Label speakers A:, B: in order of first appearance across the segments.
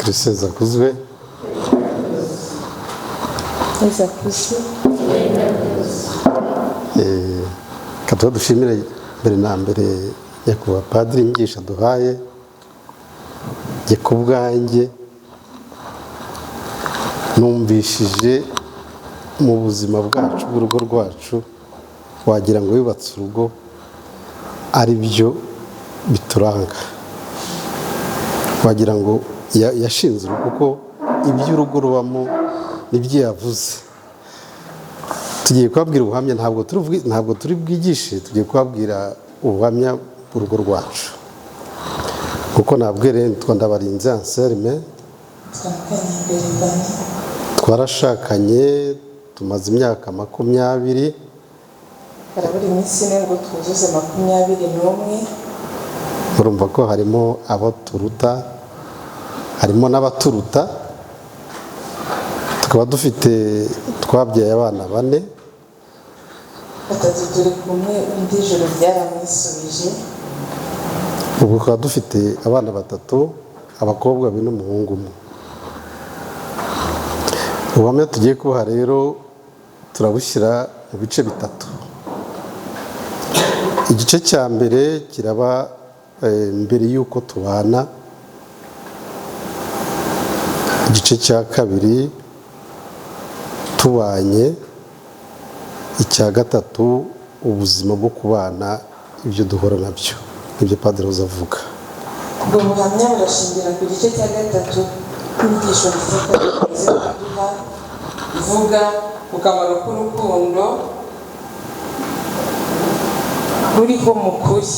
A: Kiriseza kuzwe. Katuba dushimire mbere na mbere nyakubahwa padiri inyigisho duhaye. Jye ku bwanjye numvishije mu buzima bwacu bw'urugo rwacu wagira ngo yubatse urugo ari byo bituranga, wagira ngo yashinze urugo kuko iby'urugo rubamo nibyo yavuze. Tugiye kubabwira ubuhamya, ntabwo turi bwigishe, tugiye kubabwira ubuhamya bw'urugo rwacu. Kuko nabwire Ndabarinze Anselme, twarashakanye tumaze imyaka 20.
B: Harabura iminsi ine ngo twuzuze 21.
A: Urumva ko harimo abo turuta, harimo n'abaturuta. Tukaba twabyaye abana 4.
B: Batatu turi kumwe, undi joro byaramwisubije.
A: Ubu tukaba dufite abana 3, abakobwa 2 n'umuhungu 1. Ubuhamya tugiye kubaha rero turabushyira mu bice 3. Igice cya mbere kiraba mbere y'uko tubana, igice cya kabiri tubanye, icya gatatu ubuzima bwo kubana, ibyo duhora nabyo, ibyo padiri uzavuga.
B: Ubwo buhamya burashingira ku gice cya 3 inyigisho nziza duha ivuga ku kamaro k'urukundo ruriho mu kuri,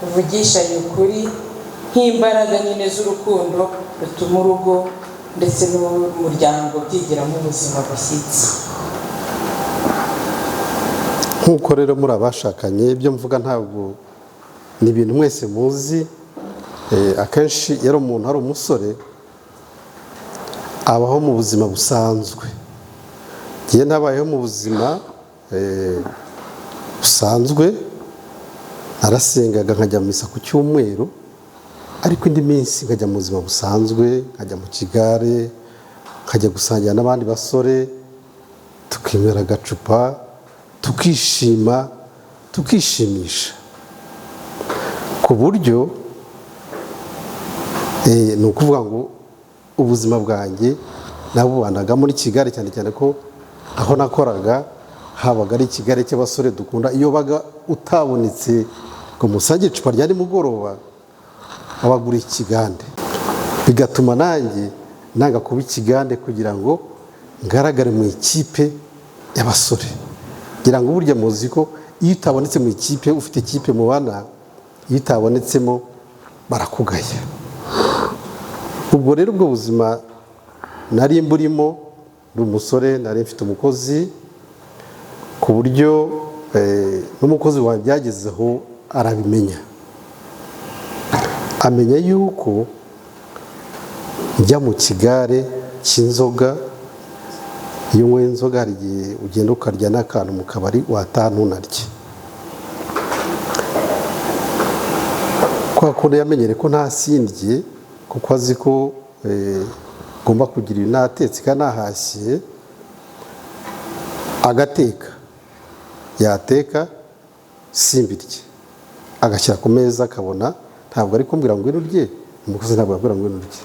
B: ruvugishanye ukuri nk'imbaraga nyine z'urukundo rutuma urugo ndetse n'umuryango byigiramo ubuzima bushyitse.
A: Nk'uko rero muri abashakanye, ibyo mvuga ntabwo ni ibintu mwese muzi. Akenshi yari umuntu ari umusore abaho mu buzima busanzwe. Ngiye nabayeho mu buzima busanzwe, narasengaga nkajya mu misa ku cyumweru, ariko indi minsi nkajya mu buzima busanzwe, nkajya mu kigare, nkajya gusangira n'abandi basore, tukinywera agacupa, tukishima, tukishimisha, ku buryo ni ukuvuga ngo ubuzima bwanjye nabubanaga muri Kigali, cyane cyane ko aho nakoraga habaga ari Kigali cy'abasore dukunda. Iyo baga utabonetse ngo musange icupa rya nimugoroba, abagura ikigande, bigatuma nanjye nanga kuba ikigande kugira ngo ngaragare mu ikipe y'abasore. Ngira ngo burya muzi ko iyo utabonetse mu ikipe, ufite ikipe mu bana, iyo utabonetsemo barakugaya. Ubwo rero ubwo buzima nari mburimo, ndi umusore, nari mfite umukozi, ku buryo n'umukozi wawe byagezeho arabimenya, amenya yuko njya mu kigare cy'inzoga. Iyo unyweye inzoga hari igihe ugenda ukarya n'akantu mu kabari wataha ntunarye. Kwa kundi yamenyere ko ntasindye, kuko azi ko ngomba kugira ibinatetse kandi nahashye, agateka, yateka simbirye, agashyira ku meza, akabona ntabwo ari kumbwira ngo ngwino urye, umukozi ntabwo yabwira ngo ngwino urye,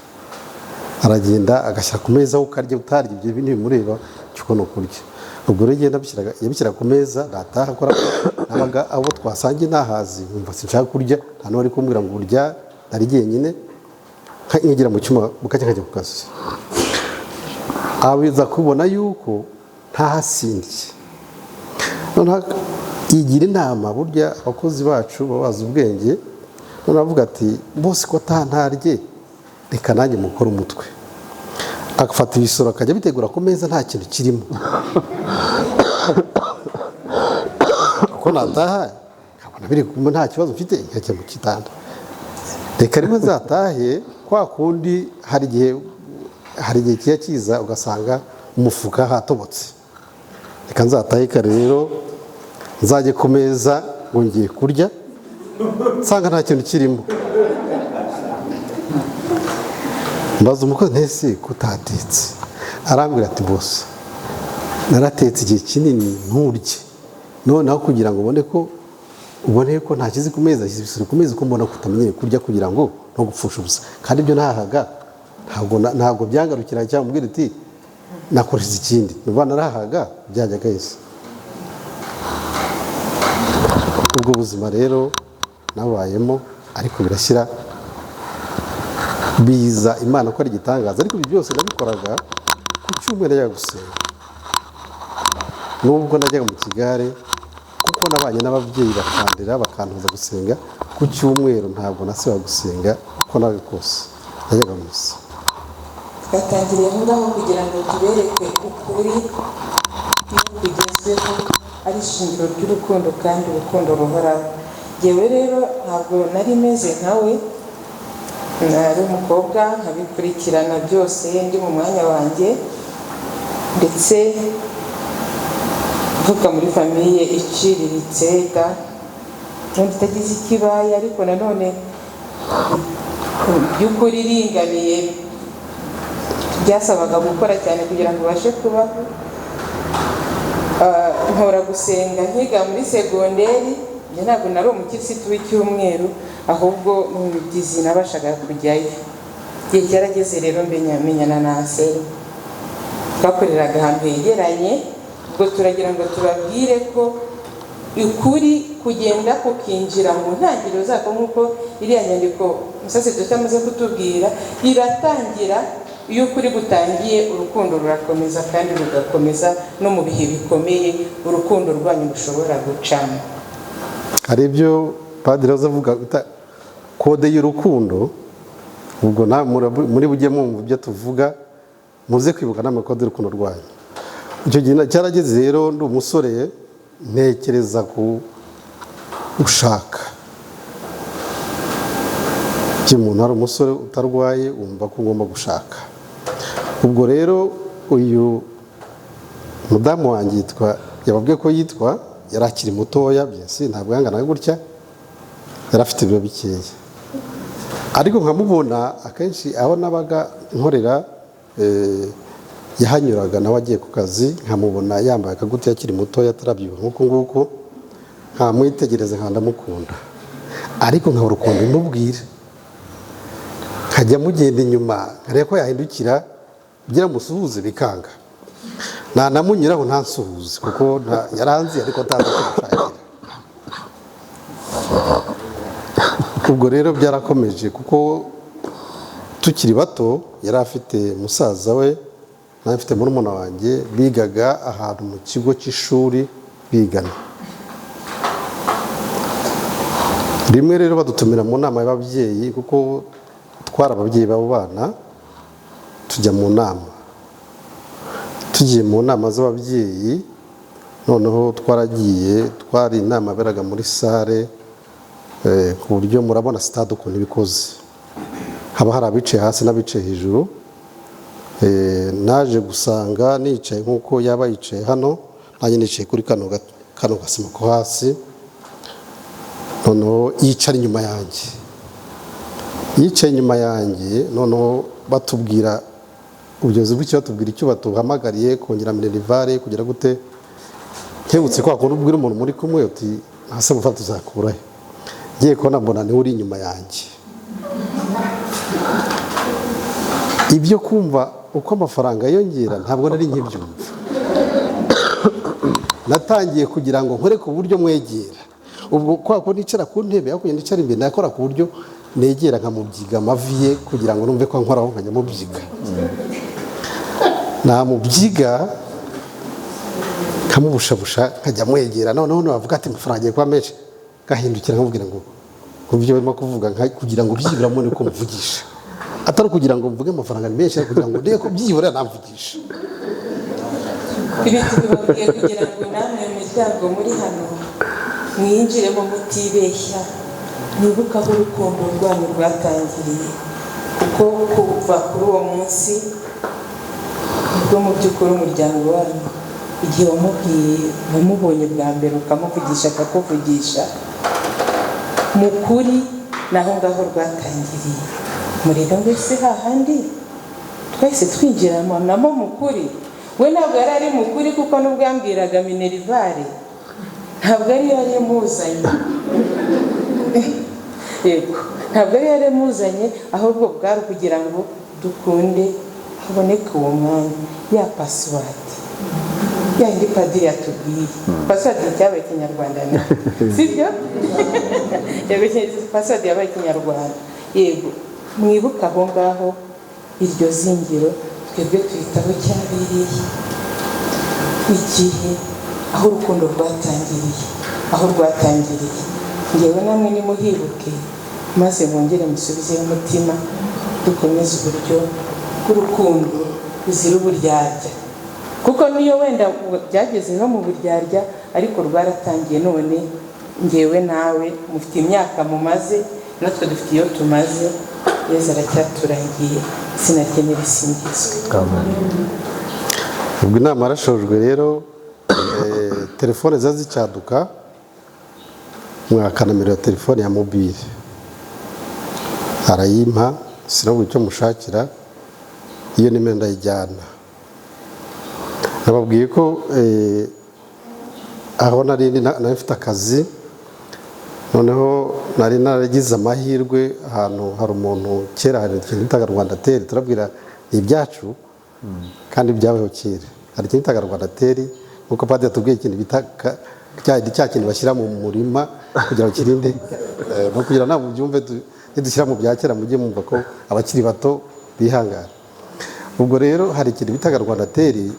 A: aragenda agashyira ku meza, ukarya utarya ibyo bintu bimureba cyuko no kurya. Ubwo rero yabishyira ku meza, nataha akora nabaga abo twasangiye nahazi, nkumva sinshaka kurya, nta n'uwari kumbwira ngo urya, nari jyenyine, nkigira mu cyuma bukajya nkajya ku kazi. Abiza kubona yuko ntahasindye, noneho yigira inama. Burya abakozi bacu babaza ubwenge, noneho avuga ati bose ko ntarye, reka nanjye mukora umutwe. Agafata ibisoro akajya bitegura ku meza nta kintu kirimo, kuko nataha nkabona biri kumwe nta kibazo mfite, nkajya mu kitanda. Reka rimwe nzatahe, kwa kundi hari igihe kiya kiza ugasanga umufuka hatobotse. Reka nzatahe kare rero, nzajye ku meza ngo ngiye kurya, nsanga nta kintu kirimo. mbaza umukozi ntese kutatetse, arambwira ati bose naratetse igihe kinini nturye, noneho kugira ngo ubone ko nta kizi ku meza, kisuri ku meza, ko mbona kutamenyere kurya kugira ngo no gupfusha ubusa, kandi ibyo nahaga ntabwo byangarukira cyangwa mbwira ati nakoresheje ikindi, nuba narahaga byajyaga yese. Ubwo buzima rero nabayemo, ariko birashyira biza Imana ko ari igitangaza, ariko ibyo byose nabikoraga ku cyumweru najyaga gusenga, nubwo najyaga mu kigare, kuko nabanye n'ababyeyi bakandera bakantuza gusenga ku cyumweru, ntabwo nasiba gusenga uko nawe kose najyaga mu misa.
B: twatangiriye aho ngaho kugira ngo tubereke ukuri kugezweho ari ishingiro ry'urukundo, kandi urukundo ruhoraho. Yewe rero ntabwo nari meze nkawe, nari umukobwa nkabikurikirana byose ndi mu mwanya wanjye, ndetse mvuka muri famiye iciriritse undi itagize ikibaye, ariko nanone by'ukuri iringaniye byasabaga gukora cyane kugira ngo ubashe kubaho. Nkora gusenga nkiga muri segonderi, njye ntabwo nari umukirisitu w'icyumweru, ahubwo mu mibyizi nabashaga kujyayo. Igihe cyarageze rero menyana na Aseri, twakoreraga ahantu hegeranye, ubwo turagira ngo tubabwire ko ukuri kugenda kukinjira mu ntangiriro zako, nk'uko iriya nyandiko umusaseridoti amaze kutubwira, iratangira. Iyo ukuri gutangiye, urukundo rurakomeza, kandi rugakomeza no mu bihe bikomeye, urukundo rwanyu rushobora gucamo.
A: Hari ibyo padiri azavuga kode y'urukundo, ubwo muri bujye mwumva ibyo tuvuga, muze kwibuka n'amakode y'urukundo rwanyu. Icyo gihe cyarageze rero, ndi umusore ntekereza ku ushaka. Igihe umuntu ari umusore utarwaye, wumva ko ugomba gushaka. Ubwo rero uyu mudamu wanjye yababwiye ko yari akiri mutoya, byose ntabwo yanganaga gutya, yari afite ibiro bikeya, ariko nkamubona akenshi aho nabaga nkorera, yahanyuraga nawe agiye ku kazi, nkamubona yambaye akagutiya akiri mutoya atarabyibuha nk'uko nguko, nkamwitegereza nkandamukunda, ariko nkabura ukuntu mubwira, nkajya mugenda inyuma nkareba ko yahindukira kugira ngo musuhuze bikanga, namunyuraho ntansuhuze kuko yaranzi, ariko atazi kumushakira. Ubwo rero byarakomeje, kuko tukiri bato yari afite musaza we, nawe afite murumuna wanjye, bigaga ahantu mu kigo cy'ishuri bigana. Rimwe rero badutumira mu nama y'ababyeyi, kuko twari ababyeyi b'abo bana, tujya mu nama. Tugiye mu nama z'ababyeyi, noneho twari inama beraga muri sare, ku buryo murabona sitade ukuntu ibikoze, haba hari abicaye hasi n'abicaye hejuru. Naje gusanga nicaye nk'uko yaba yicaye hano, nanjye nicaye kuri kano gasima ko hasi, noneho yicara inyuma yanjye. Yicaye inyuma yanjye, noneho batubwira ubuyobozi bw'icyo, batubwira icyo batuhamagariye, kongera minerivare kugira gute. Nkebutse kwa kuntu ubwira umuntu muri kumwe uti hasa gufata uzakurahe, ngiye kubona mbona niwe uri inyuma yanjye. Ibyo kumva uko amafaranga yongera ntabwo nari nkibyumva. Natangiye kugira ngo nkore ku buryo mwegera, ubwo kwa ko nicara ku ntebe, aho kugenda nicara imbere, nakora ku buryo negera nkamubyiga amavi ye, kugira ngo numve ko nkoraho nkajya mubyiga. Namubyiga nkamubushabusha, nkajya mwegera, noneho navuga ati amafaranga agiye kuba menshi, gahindukira nkamubwira ngo kubyo barimo kuvuga, kugira ngo byibura mubone ko muvugisha, atari kugira ngo mvuge amafaranga ni menshi, kugira ngo ndebe ko byibura namvugisha.
B: Ibi tubibabwiye kugira ngo namwe mu miryango muri hano mwinjiremo mutibeshya, mwibuke aho urukundo rwanyu rwatangiriye, kuko kuva kuri uwo munsi ubwo mu by'ukuri umuryango wanyu, igihe wamubonye bwa mbere ukamuvugisha akakuvugisha, mu kuri naho ngaho rwatangiriye. Mureba mbese hahandi twahise twinjiranamo mukuri. We ntabwo yari ari mukuri kuko nubwo yambwiraga Minerivare ntabwo ari yari yamuzanye. Yego, ntabwo ari yari yamuzanye, ahubwo bwari kugira ngo dukunde haboneke uwo mwanya. Ya pasiwadi ya indi padiri yatubwiye, pasiwadi cyabaye Ikinyarwanda na sibyo? Yego, pasiwadi yabaye Ikinyarwanda. Yego, mwibuka aho ngaho iryo zingiro twebwe twitaho cyabereye igihe aho urukundo rwatangiriye, aho rwatangiriye. Ngewe namwe nimuhibuke maze mwongere musubizeho umutima, dukomeze uburyo bw'urukundo ruzira uburyarya, kuko niyo wenda byagezeho mu buryarya ariko rwaratangiye. None ngewe nawe mufite imyaka mumaze, natwe dufite iyo tumaze. Yesu aracyaturangiye, sinakenera isingizwe.
A: Ubwo inama yarashojwe rero. Telefone zicyaduka, mwaka nomero ya telefone ya mobile arayimpa, sinabwo icyo mushakira, iyo nimero ndayijyana. Nababwiye ko aho nari mfite akazi, noneho nari naragize amahirwe ahantu hari umuntu kera, hari ikintu bitaga Rwandatel, turabwira ni ibyacu kandi byabayeho kera. Hari ikintu bitaga Rwandatel, nkuko padiri yatubwiye, ikintu bita cya kintu bashyira mu murima kugira ngo kirinde, no kugira ntabwo byumve nidushyira mu bya kera mujye mwumva ko abakiri bato bihangana. Ubwo rero hari ikintu bitaga Rwandatel,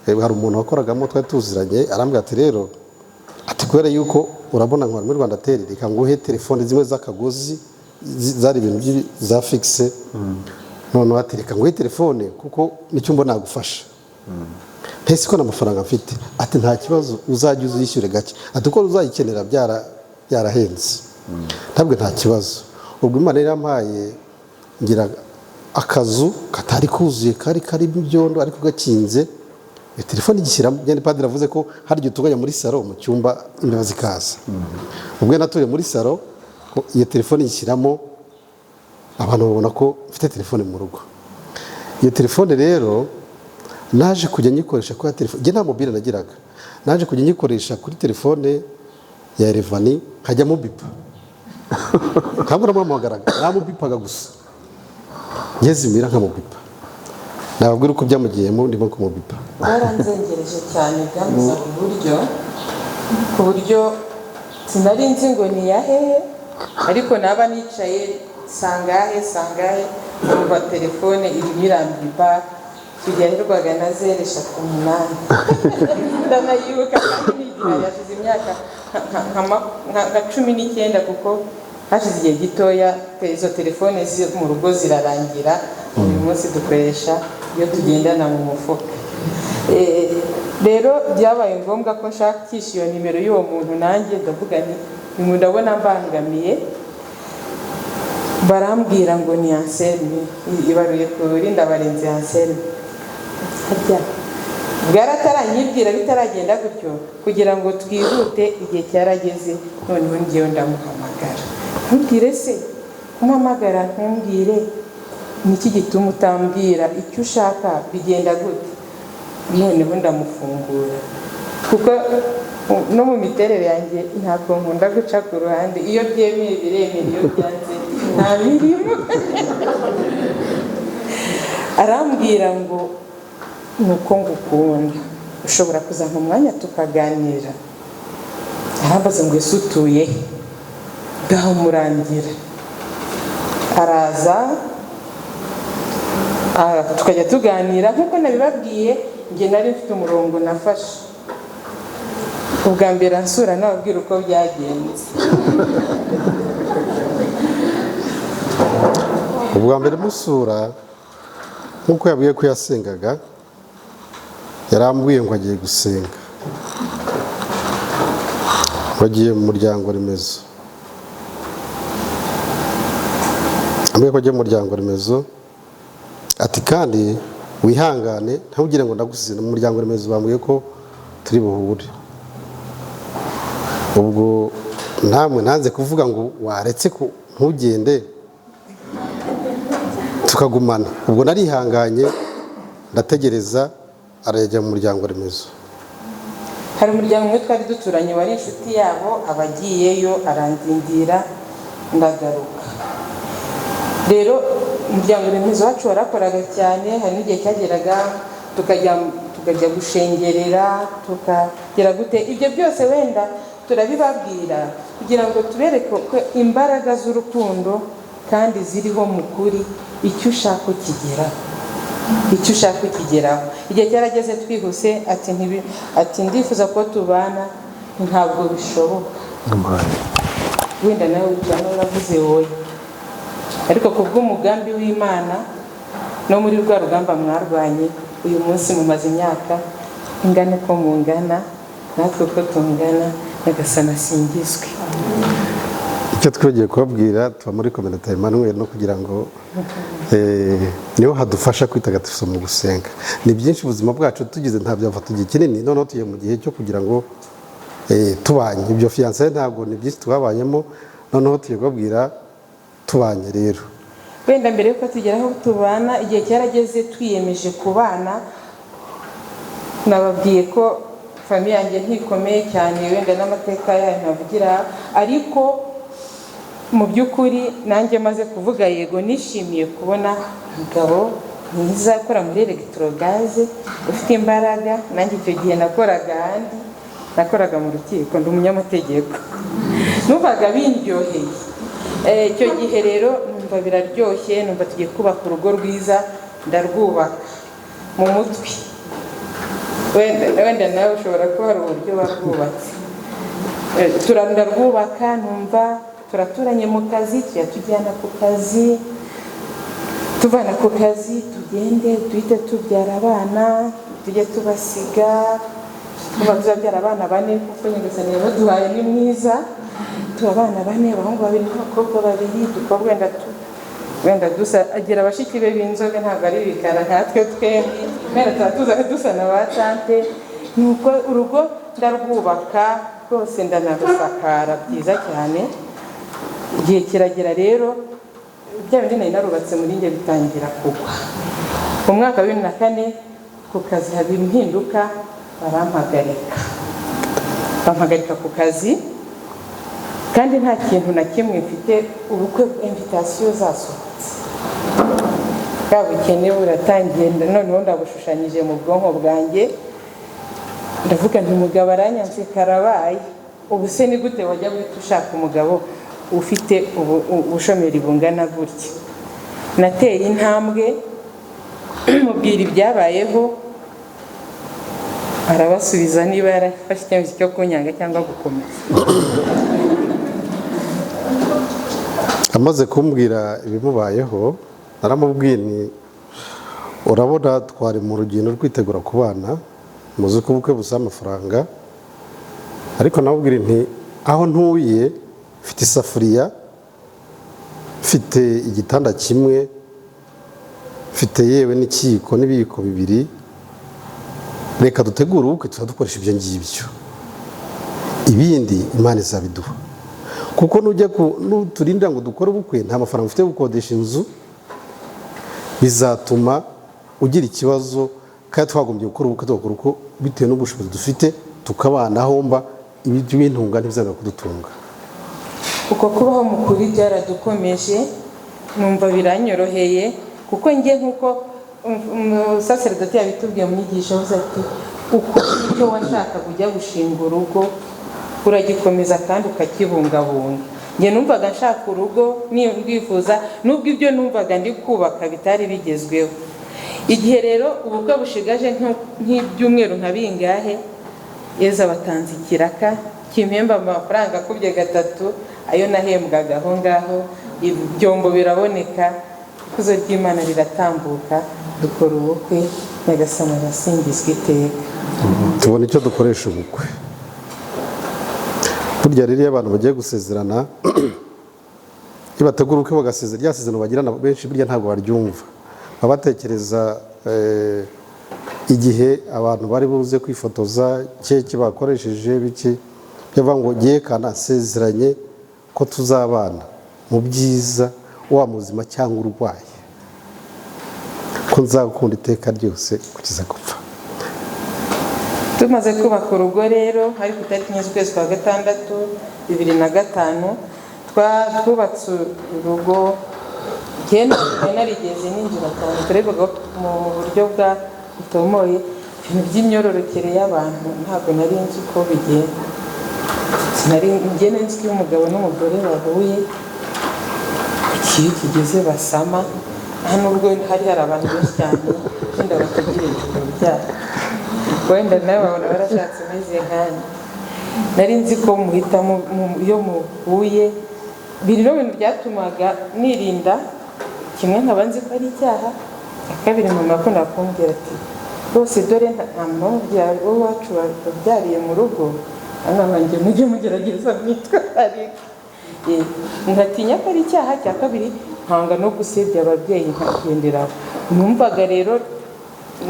A: hari umuntu wakoragamo twari tuziranye, arambwira ati rero, ati kubera yuko urabona ngo muri Rwandatel, reka nguhe telefone zimwe z'akagozi, zari ibintu za fixe. Noneho ati reka nguhe telefone kuko nicyo mbona nagufasha. Ntese ko n'amafaranga mfite. Ati nta kibazo, uzajya uzishyure gake. Ati uko uzayikenera byarahenze. Ntabwo nta kibazo. Ubwo Imana yarampaye ngira akazu katari kuzuye, kari ibyondo ariko gakinze. Iyo telefone igishyiramo, nyine padiri avuze ko hari igihe tuganya muri salo mu cyumba imbeba zikaza. Ubwo natuye muri salo, iyo telefone igishyiramo, abantu babona ko mfite telefone mu rugo. Iyo telefone rero naje kujya nyikoresha kuri telefone, nge nta mobile nagiraga, naje kujya nyikoresha kuri telefone ya Elevani, nkajyamo bipa. Ntabwo namuhamagaraga, namubipaga gusa, ngeze imira nkamubipa. Nababwira uko byamugiyemo ndimo kumubipa.
B: Baranzengereje cyane, byamuzaga uburyo, ku buryo sinari nzi ngo ni yahehe, ariko naba nicaye sangahe numva telefone irimo irambipa. Tugererwaga na 038. Ndanayibuka kandi nigira yashize imyaka nka 19, kuko hashize igihe gitoya izo telefone mu rugo zirarangira. Uyu munsi dukoresha iyo tugendana mu mufuka. Rero byabaye ngombwa ko nshakisha iyo nimero y'uwo muntu, nanjye ndavuga nti ndabona mbangamiye. Barambwira ngo ni Anselme, ibaruye kuri Ndabarenze Anselme. Bwarataranyibwira bitaragenda gutyo, kugira ngo twihute, igihe cyarageze. Noneho ngiye ndamuhamagara, ntubwire se kumuhamagara, ntumbwire niki gituma utambwira icyo ushaka, bigenda gute? Noneho ndamufungura, kuko no mu miterere yanjye ntabwo nkunda guca ku ruhande. Iyo byemeye biremera, iyo byanze nta mirimo. Arambwira ngo nuko ngukunda, ushobora kuzana umwanya tukaganira. Arambaza ngo ese utuye he? Ndamurangira. Araza tukajya tuganira nkuko nabibabwiye. Nge nari mfite umurongo nafashe. Ubwa mbere ansura nababwira uko byagenze.
A: Ubwa mbere musura, nkuko yabwiye ko yasengaga, yarambwiye ngo agiye gusenga, bagiye mu muryango remezo. Ambwiye ko agiye mu muryango remezo, ati kandi wihangane ntugire ngo ndagusize. Mu muryango remezo bambwiye ko turi buhure. Ubwo namwe nanze kuvuga ngo waretse ko ntugende tukagumana. Ubwo narihanganye ndategereza arajya mu muryango remezo.
B: hari umuryango umwe twari duturanye wari inshuti yabo, abagiyeyo arandindira ndagaruka. Rero umuryango remezo wacu warakoraga cyane, hari n'igihe cyageraga tukajya gushengerera, tukagera gute, ibyo byose wenda turabibabwira kugira ngo tubereke ko imbaraga z'urukundo kandi ziriho mu kuri, icyo ushaka ukigeraho. Igihe cyarageze twihuse, ati ndifuza ko tubana, ntabwo bishoboka. Wenda nawe uravuze wowe, ariko kubw'umugambi w'Imana no muri rwa rugamba mwarwanye, uyu munsi mumaze imyaka ingana uko mungana, natwe uko tungana, Nyagasani asingizwe.
A: Icyo twongeye kubabwira, tuba muri Communauté Emmanuel no kugira ngo niho hadufasha kwitagatifuza mu gusenga. Ni byinshi ubuzima bwacu tugize ntabyo bafata igihe kinini, noneho tugiye mu gihe cyo kugira ngo tubanye. Ibyo fiancé ntabwo ni byinshi twabanyemo, noneho tugiye kubabwira tubanye. Rero
B: wenda mbere yuko tugera aho tubana, igihe cyarageze twiyemeje kubana. Nababwiye ko famiye yanjye ntikomeye cyane, wenda n'amateka yayo ntavugira, ariko mu by'ukuri nanjye maze kuvuga yego, nishimiye kubona umugabo mwiza akora muri electrogaze, ufite imbaraga. Nanjye icyo gihe nakoraga mu rukiko, ndi umunyamategeko, numvaga bindyoheye. Icyo gihe rero numva biraryoshye, numva tugiye kubaka urugo rwiza, ndarwubaka mu mutwe. Wenda nawe ushobora kuba hari uburyo warwubatse. Ndarwubaka, numva turaturanye mu kazi, tujyana ku kazi, tuvana ku kazi, tugende duhite tubyara abana, tujye tubasiga, tuzabyara abana 4 kuko Nyagasani yabaduhaye ni mwiza. Tuba abana 4, abahungu 2 n'abakobwa 2, dukobwa wenda dusa, agira abashiki be b'inzobe, ntabwo ari bikara nkatwe twembi, wenda tuza dusa na ba tante. Nuko urugo ndarwubaka rwose, ndanarusakara byiza cyane. Igihe kiragera rero, bya bindi nari narubatse muri njye bitangira kugwa. Mu mwaka wa 2004 ku kazi haba impinduka, bampagarika ku kazi, kandi nta kintu na kimwe mfite. Ubukwe invitation zasohotse, bwabukene buratangiye, noneho ndabushushanyije mu bwonko bwanjye. Ndavuga nti umugabo aranyanze, karabaye. Ubu se ni gute wajya guhita ushaka umugabo ufite ubushomeri bungana gutya? Nateye intambwe, mubwira ibyabayeho, arabasubiza niba yarafashe icyemezo cyo kunyanga cyangwa gukomeza.
A: amaze kumbwira ibimubayeho, naramubwiye ni urabona twari mu rugendo rwitegura kubana, muzi ko ubukwe busaba amafaranga, ariko namubwira nti aho ntuye mfite isafuriya, mfite igitanda kimwe, mfite yewe n'ikiko n'ibiyiko 2, reka dutegure ubukwe tuzadukoresha ibyo ngibyo, ibindi Imana izabiduha. Kuko nuturinda ngo dukore ubukwe nta mafaranga ufite gukodesha inzu, bizatuma ugira ikibazo. Kandi twagombye gukora ubukwe tugakora uko bitewe n'ubushobozi dufite, tukabana homba ibyo bintunga ntibizana kudutunga.
B: Uko kubaho mukuri byaradukomeje, numva biranyoroheye, kuko njye nkuko umusaseredoti yabitubwiye mu nyigisho, avuze ati uko icyo washaka kujya gushinga urugo uragikomeza kandi ukakibungabunga. Njye numvaga nshaka urugo nifuza, nubwo ibyo numvaga ndi kubaka bitari bigezweho. Igihe rero ubukwe bushigaje nk'ibyumweru nka bingahe, Yezu abatanze ikiraka kimpemba amafaranga akubye 3 ayo nahembwaga aho ngaho. Ibyombo biraboneka, ikuzo ry'Imana riratambuka, dukora ubukwe, Nyagasani arasingizwa iteka.
A: Tubona icyo dukoresha ubukwe. Burya rero abantu bagiye gusezerana, iyo bategura ubukwe bagasezera, rya sezerano bagirana benshi burya ntabwo baryumva. Baba batekereza igihe abantu bari buze kwifotoza, keke bakoresheje biki, byavuga ngo giye kana sezeranye ko tuzabana mu byiza, wa muzima cyangwa urwaye, ko ko nzagukunda iteka ryose kugeza gupfa.
B: tumaze kubaka urugo rero hari ku itariki enye z'ukwezi kwa gatandatu 2005 twubatse urugo. Kera narigeze ninjira cyane turebaga mu buryo bwa butomoye ibintu by'imyororokere y'abantu, ntabwo nari nzi uko bigenda. Sinari nzi ko umugabo n'umugore bahuye ikiyo kigeze basama, hano ubwo hari abantu benshi cyane wenda bategereje urubyaro, wenda nawe babona barashatse umeze nkanjye. Nari nzi ko muhitamo iyo muhuye biri no bintu byatumaga nirinda. Kimwe nkaba nzi ko ari icyaha, kabiri mama akunda kumbwira ati rwose dore nta muntu wacu wabyariye mu rugo, hano banjye mujye mugerageza mwitwararike. Ngatinya ko ari icyaha. Cya kabiri nkanga no gusebya ababyeyi nkagenderaho. Numvaga rero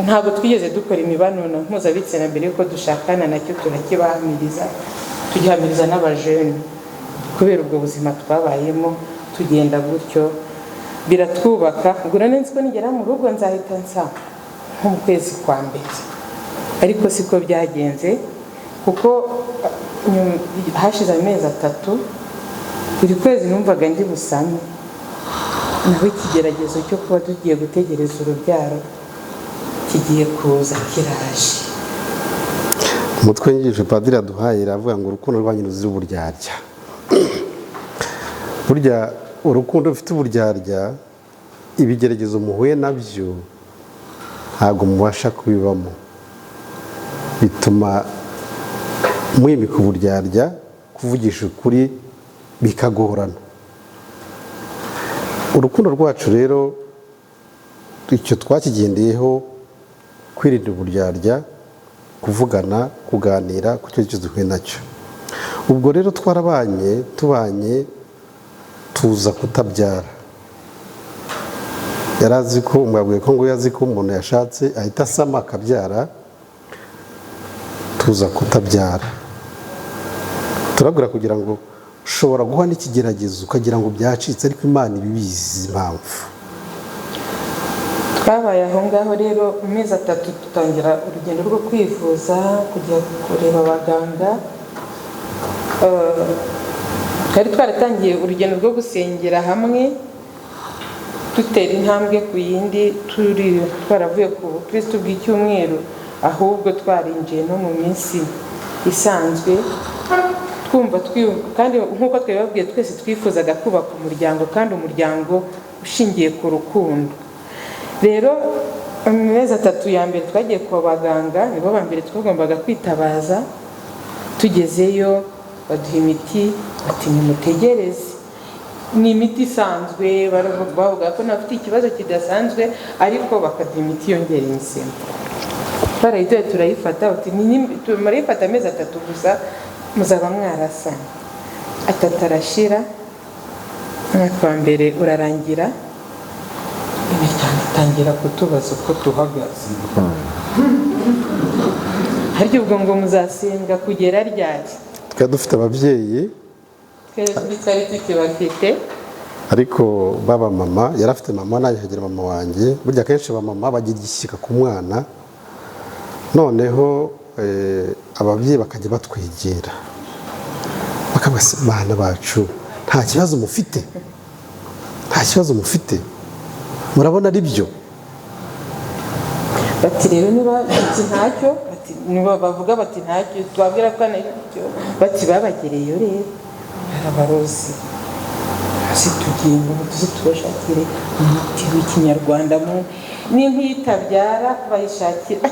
B: ntabwo twigeze dukora imibonano mpuzabitsina mbere yuko dushakana, nacyo turakibahamiriza, tugihamiriza n'abajene kubera ubwo buzima twabayemo tugenda gutyo biratwubaka. Ubwo nari nzi ko nigera mu rugo nzahita nsa nko mu kwezi kwa mbere, ariko siko byagenze kuko hashize amezi 3 buri kwezi numvaga ndi busame. Naho ikigeragezo cyo kuba tugiye gutegereza urubyaro kigiye kuza kiraje.
A: Umutwe nyigisho padiri aduhaye iravuga ngo urukundo rwanyu ruzira uburyarya. Burya urukundo rufite uburyarya, ibigeragezo muhuye nabyo ntabwo mubasha kubibamo, bituma mwimika uburyarya, kuvugisha ukuri bikagorana. Urukundo rwacu rero icyo twakigendeyeho, kwirinda uburyarya, kuvugana, kuganira ku cyo duhuye nacyo. Ubwo rero tubanye tuza kutabyara. Yarazi ko umwabwiye ko ngo yazi ko umuntu yashatse ahita asama akabyara, tuza kutabyara. Turabwira kugira ngo ushobora guha n'ikigeragezo ukagira ngo byacitse, ariko Imana ibibizi impamvu.
B: Twabaye aho ngaho rero mu mezi 3 dutangira urugendo rwo kwivuza, kujya kureba abaganga. Twari twaratangiye urugendo rwo gusengera hamwe, dutera intambwe ku yindi, twaravuye ku Kristo bw'icyumweru, ahubwo twarinjiye no mu minsi isanzwe twumva kandi nk'uko twababwiye twese twifuzaga kubaka umuryango, kandi umuryango ushingiye ku rukundo. Rero mu mezi 3 ya mbere twagiye ku baganga, nibo ba mbere twagombaga kwitabaza. Tugezeyo baduha imiti, bati nimutegereze. Ni imiti isanzwe, bavuga ko nafite ikibazo kidasanzwe, ariko bakaduha imiti yongera imisemburo. Barayitoye turayifata, bati murayifata amezi 3 gusa muzaba mwarasana. 3 arashira, umwaka wa mbere urarangira, imiryango itangira kutubaza uko tuhagaze. Harya ubwo ngo muzasenga kugera ryari?
A: Twari dufite ababyeyi,
B: twari tukibafite,
A: ariko baba mama yari afite mama, nanjye nkagira mama wanjye. Burya kenshi ba mama bagira igishyika ku mwana, noneho ababyeyi bakajya batwegera bakabasa, bana bacu nta kibazo mufite, murabona ari byo.
B: Bati rero niba ntacyo, bati niba bavuga bati ntacyo, twabwira ko ntacyo, bati babagereyo rero barabarozi. Hasi tugiye ngo tubashakire umuti w'ikinyarwanda n'intitabyara bayishakira.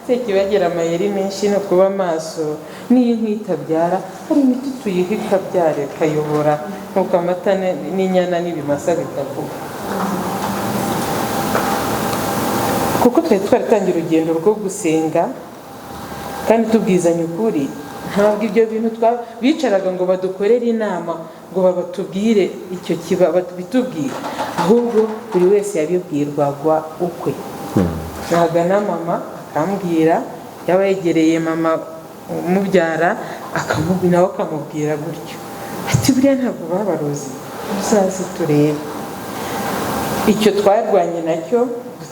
B: Sekibagera amayeri menshi no kuba maso. N'iyo ntitabyara hari imiti tuyiha ikabyara ikayobora, nk'uko amata n'inyana n'ibimasa bitavuga. Kuko twaratangira urugendo rwo gusenga, kandi tubwizanya ukuri. Ntabwo ibyo bintu bicaraga ngo badukorere inama ngo babatubwire icyo kiba bitubwire, ahubwo buri wese yabibwirwagwa ukwe. Nagana mama akambwira, yaba yegereye mama umubyara nawe akamubwira gutyo, ati buriya ntabwo babarozi, uzaze turebe. Icyo twarwanye nacyo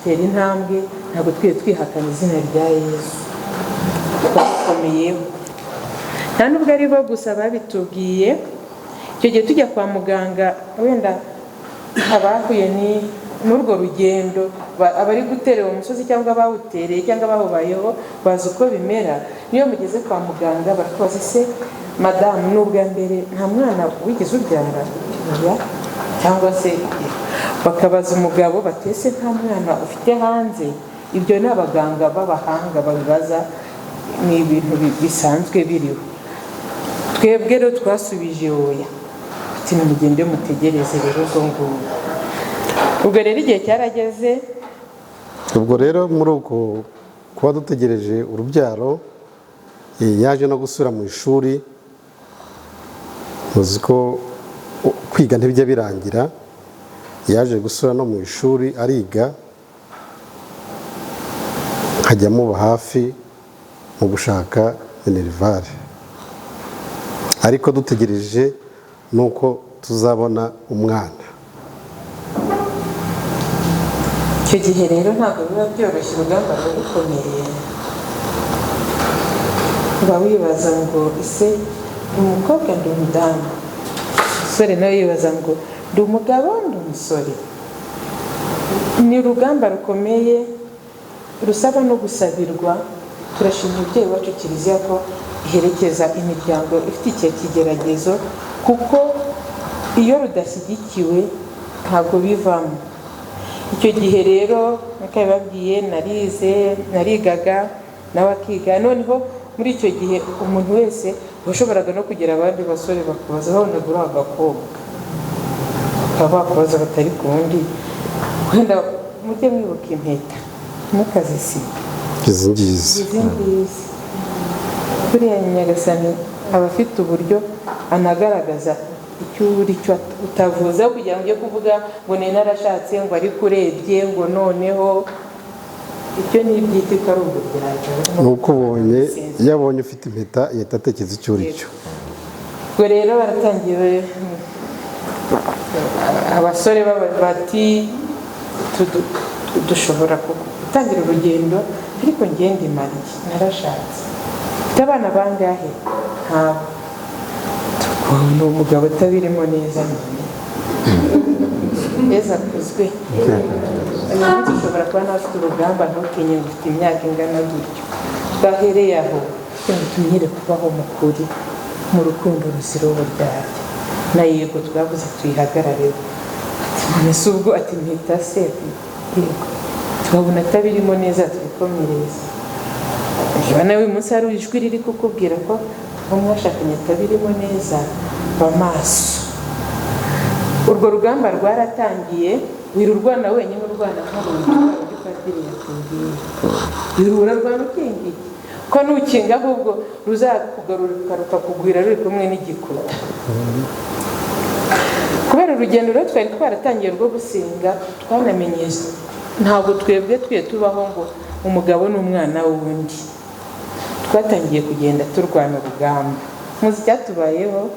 B: dutera intambwe ntabwo twihakana izina rya Yesu twakomeyeho. Nta nubwo ari bo gusa babitubwiye. Icyo gihe tujya kwa muganga, wenda abahuye n'urwo rugendo, abari gutera uwo musozi cyangwa bawutereye cyangwa bawubayeho bazi uko bimera. Niyo mugeze kwa muganga barakubaza, se madamu ni ubwa mbere nta mwana wigeze ubyara? Cyangwa se bakabaza umugabo batese nta mwana ufite hanze? Ibyo ni abaganga b'abahanga babibaza, ni ibintu bisanzwe biriho. Twebwe rero twasubije oya, ati nimugende mutegereze rero ubwo ngubwo. Ubwo rero igihe cyarageze.
A: Ubwo rero muri uko kuba dutegereje urubyaro, yaje no gusubira mu ishuri. Muzi ko kwiga ntibijya birangira, yaje gusubira no mu ishuri ariga, nkajya muba hafi mu gushaka minerivare. Ariko dutegereje nuko tuzabona umwana.
B: Icyo gihe rero ntabwo biba byoroshye, urugamba ruba rukomeye. Uba wibaza ngo ese ndi umukobwa ndi umudamu? Umusore nawe yibaza ngo ndi umugabo ndi umusore. Ni urugamba rukomeye rusaba no gusabirwa. Turashima umubyeyi wacu Kiliziya ko iherekeza imiryango ifite icyo kigeragezo, kuko iyo rudashyigikiwe ntabwo bivamo. Icyo gihe rero nakabibabwiye, narigaga nawe akiga. Noneho muri icyo gihe umuntu wese washoboraga no kugira abandi basore bakubaza, babonaga uri agakobwa, bakaba bakubaza batari ku wundi, wenda mujye mwibuka impeta mukazisiga.
A: Izi ngizi
B: buriya Nyagasani aba afite uburyo anagaragaza icyo uri cyo utavuza, kugira ngo ujye kuvuga ngo ni narashatse ngo ariko urebye ngo noneho ibyo ni iby'iteka ari uburyarya.
A: nuko ubonye yabonye ufite impeta yahita atekereza icyo uri cyo.
B: Ubwo rero baratangiye, abasore bati dushobora gutangira urugendo, ariko ngende Mariya narashatse. Ufite abana bangahe? Ntabwo. Ni umugabo utabirimo neza nyine. Neza akuzwe. Uyu munsi ushobora kuba nawe ufite urugamba, ntutinye ngo ufite imyaka ingana gutyo. Twahereye aho kugira ngo tumenyere kubaho mu kuri, mu rukundo ruzira uburyarya. Na yego twavuze tuyihagarareho. None se ubwo ati mpita se? Yego. Twabona atabirimo neza twikomereza. Niba nawe uyu munsi hari ijwi riri kukubwira ko mwashakanye atabirimo neza, bamaso. Urwo rugamba rwaratangiye, wirurwana wenyine, urwana nk'urundi padiri yakubwiye. Wirurwana ukingiye, ko nukinga ahubwo ruzakugaruka rukakugwira ruri kumwe n'igikuta. Kubera urugendo rero twari twaratangiye rwo gusenga, twanamenyeze ntabwo twebwe tubaho ngo umugabo n'umwana wundi. Twatangiye kugenda turwana urugamba. Muzi cyatubayeho?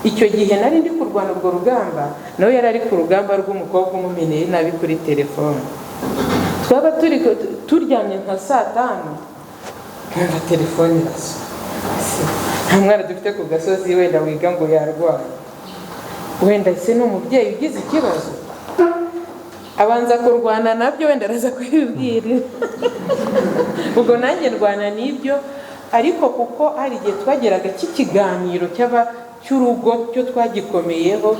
B: Icyo gihe nari ndi kurwana urwo rugamba, nawe yari ari ku rugamba rw'umukobwa umumeneye nabi kuri telefone. Twaba turyamye nka saa 5, nkumva telefone irasa. Nta mwana dufite ku gasozi wenda wiga ngo yarwaye, wenda se n'umubyeyi ugize ikibazo abanza kurwana nabyo, wenda araza kwibwira. Ubwo nanjye ndwana n'ibyo, ariko kuko hari igihe twageraga cy'ikiganiro cy'urugo cyo twagikomeyeho,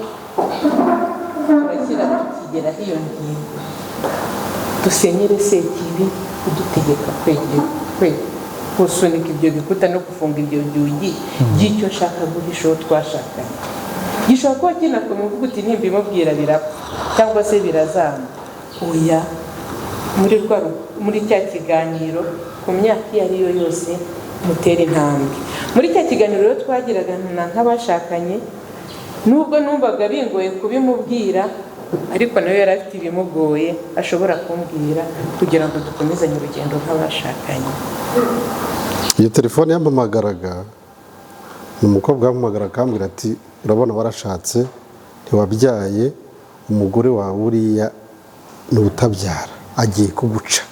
B: turakira tukigera hiyo ngingo. Dusenyere Sekibi udutegeka gusunika ibyo bikuta no gufunga ibyo byugi by'icyo nshaka guhisha uwo twashakanye. Gishobora kuba kinakomeye uvuga uti nimbimubwira birapfa cyangwa se birazamba. Oya, muri cya kiganiro ku myaka iyo ari yo yose mutera intambwe. Muri cya kiganiro rero twagiraga nk'abashakanye, nubwo numvaga bingoye kubimubwira, ariko nawe yari afite ibimugoye ashobora kumbwira kugira ngo dukomezanye urugendo nk'abashakanye.
A: Iyo telefone yampamagaraga, ni umukobwa yampamagara akambwira ati urabona warashatse ntiwabyaye, umugore wawe uriya ni utabyara. agiye kuguca,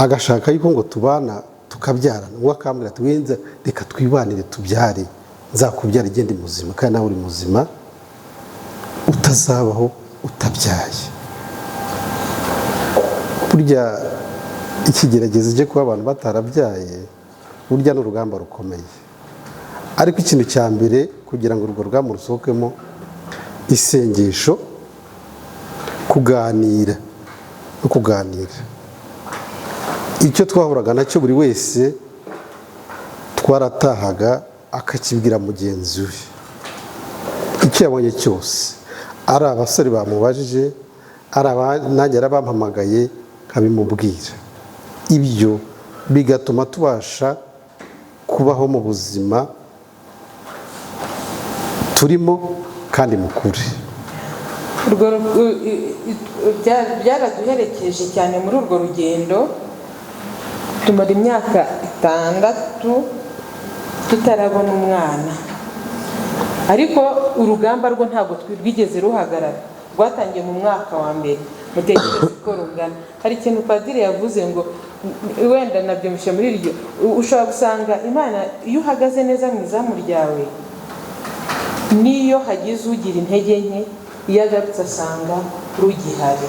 A: agashaka yuko ngo tubana tukabyarana, uwo akambwira ati wenza reka twibanire tubyare, nzakubyara igende muzima kandi nawe uri muzima, utazabaho utabyaye. Burya ikigeragezo cyo kuba abantu batarabyaye burya n'urugamba rukomeye, ariko ikintu cya mbere kugira ngo urwo rugamba rusohokemo, isengesho, kuganira no kuganira. Icyo twahuraga nacyo buri wese twaratahaga akakibwira mugenzi we icyo yabonye cyose, ari abasore bamubajije, ari nanjye yarabampamagaye nkabimubwira. Ibyo bigatuma tubasha kubaho mu buzima turimo kandi mukuri.
B: Byaraduherekeje cyane muri urwo rugendo, tumara imyaka 6 tutarabona umwana, ariko urugamba rwo ntabwo rwigeze ruhagarara, rwatangiye mu mwaka wa mbere. Mutekereze ko rungana. Hari ikintu padiri yavuze ngo wenda nabyumvishe muri iryo, ushobora gusanga Imana iyo uhagaze neza mu izamu ryawe, niyo hagize ugira intege nke, iyo agarutse asanga rugihari.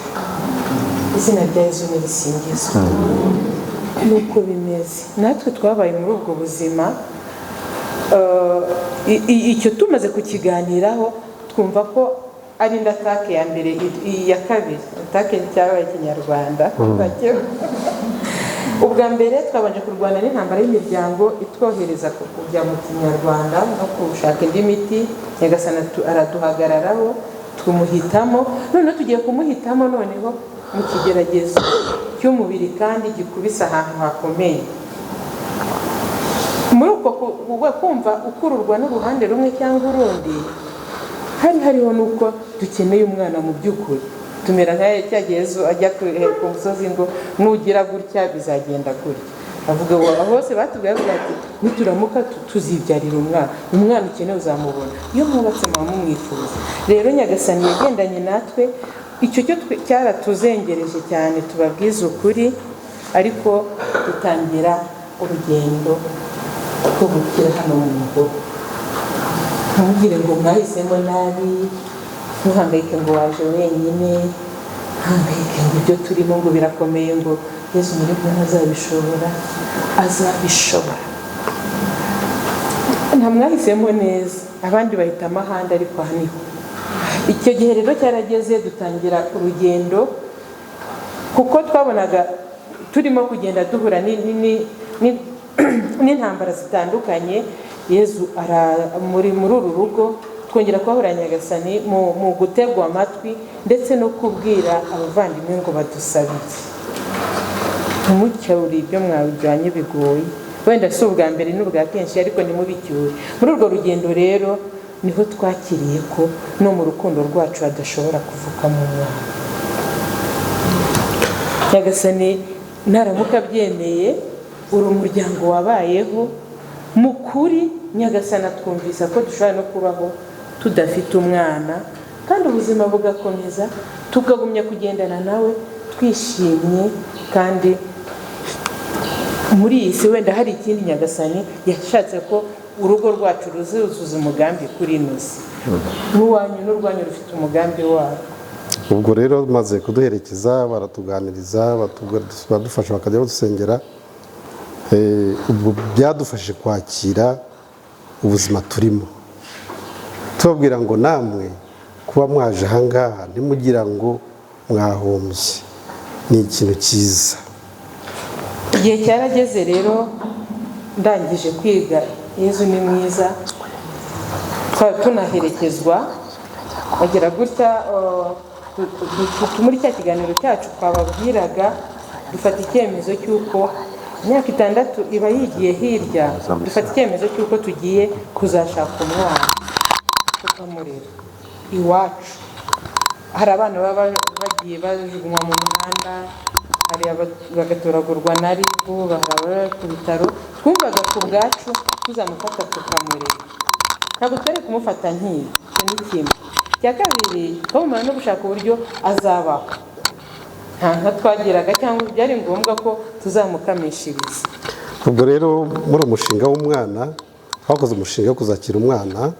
B: Izina rya Yesu nirisingizwe. Nuko bimeze natwe twabaye muri ubwo buzima. Icyo tumaze kukiganiraho twumva ko ari ndatake ya mbere, iya kabiri atake cyabaye Ikinyarwanda. Ubwa mbere twabanje kurwana n'intambara y'imiryango itwohereza kujya mu Kinyarwanda no gushaka indi miti. Nyagasani araduhagararaho tumuhitamo, none tugiye kumuhitamo noneho mu kigeragezo cy'umubiri kandi gikubise ahantu hakomeye. Muri uko kumva ukururwa n'uruhande rumwe cyangwa urundi, hariho nuko dukeneye umwana mu by'ukuri. Tumera nka cya Yesu ajya ku musozi ngo nugira gutya bizagenda gutya. Avuga ngo hose batubwiye ati nituramuka tuzibyarira umwana ukeneye uzamubona, iyo mwubatse mumwifuza. Rero Nyagasani yagendanye natwe, icyo cyo cyaratuzengereje cyane, tubabwiza ukuri, ariko dutangira urugendo rwo gukira hano mu Muhogo. Ntugire ngo mwahisemo nabi, ntuhangayike ngo waje wenyine, ntihangayike ngo ibyo turimo ngo birakomeye, ngo Yesu muri bwo ntazabishobora. Azabishobora. Nta mwahisemo neza, abandi bahitamo ahandi, ariko aha niho. Icyo gihe rero cyarageze, dutangira urugendo, kuko twabonaga turimo kugenda duhura n'intambara zitandukanye. Yesu muri uru rugo twongera kuhahura Nyagasani mu gutegwa amatwi ndetse no kubwira abavandimwe ngo badusabire. Ntimucyure ibyo mwabijyanye bigoye, wenda si ubwa mbere n'ubwa kenshi, ariko ntimubicyure. Muri urwo rugendo rero niho twakiriye ko no mu rukundo rwacu hadashobora kuvukamo umwana. Nyagasani naramuka byemeye, uri umuryango wabayeho mu kuri. Nyagasani twumvisa ko dushobora no kubaho tudafite umwana, kandi ubuzima bugakomeza, tukagumya kugendana nawe twishimye. Kandi muri iyi si wenda hari ikindi Nyagasani yashatse ko urugo rwacu ruzuzuza umugambi kuri ino si. N'uwanyu n'urwanyu rufite umugambi wabo.
A: Ubwo rero maze kuduherekeza, baratuganiriza, badufasha, bakajya badusengera. Ubwo byadufashe kwakira ubuzima turimo, tubabwira ngo namwe kuba mwaje ahangaha ntimugira ngo mwahombye, ni ikintu cyiza.
B: Igihe cyarageze rero, ndangije kwiga Yesu ni mwiza, tunaherekezwa bagira gutya. Muri cya kiganiro cyacu twababwiraga, dufata icyemezo cy'uko imyaka 6 iba yigiye hirya, dufata icyemezo cy'uko tugiye kuzashaka umwana tukamurera iwacu. Hari abana baba bagiye bajugunywa mu muhanda, hari bagatoragurwa na ribu, bahora ku bitaro. Twumvaga ku bwacu tuzamufata tukamurera, ntabwo twari kumufata nk'iyo. Icyo ni kimwe. Cya kabiri, twamumara no gushaka uburyo azabaho. nta nka twagiraga cyangwa byari ngombwa ko tuzamukamishiriza.
A: ubwo rero muri umushinga w'umwana twakoze umushinga wo kuzakira umwana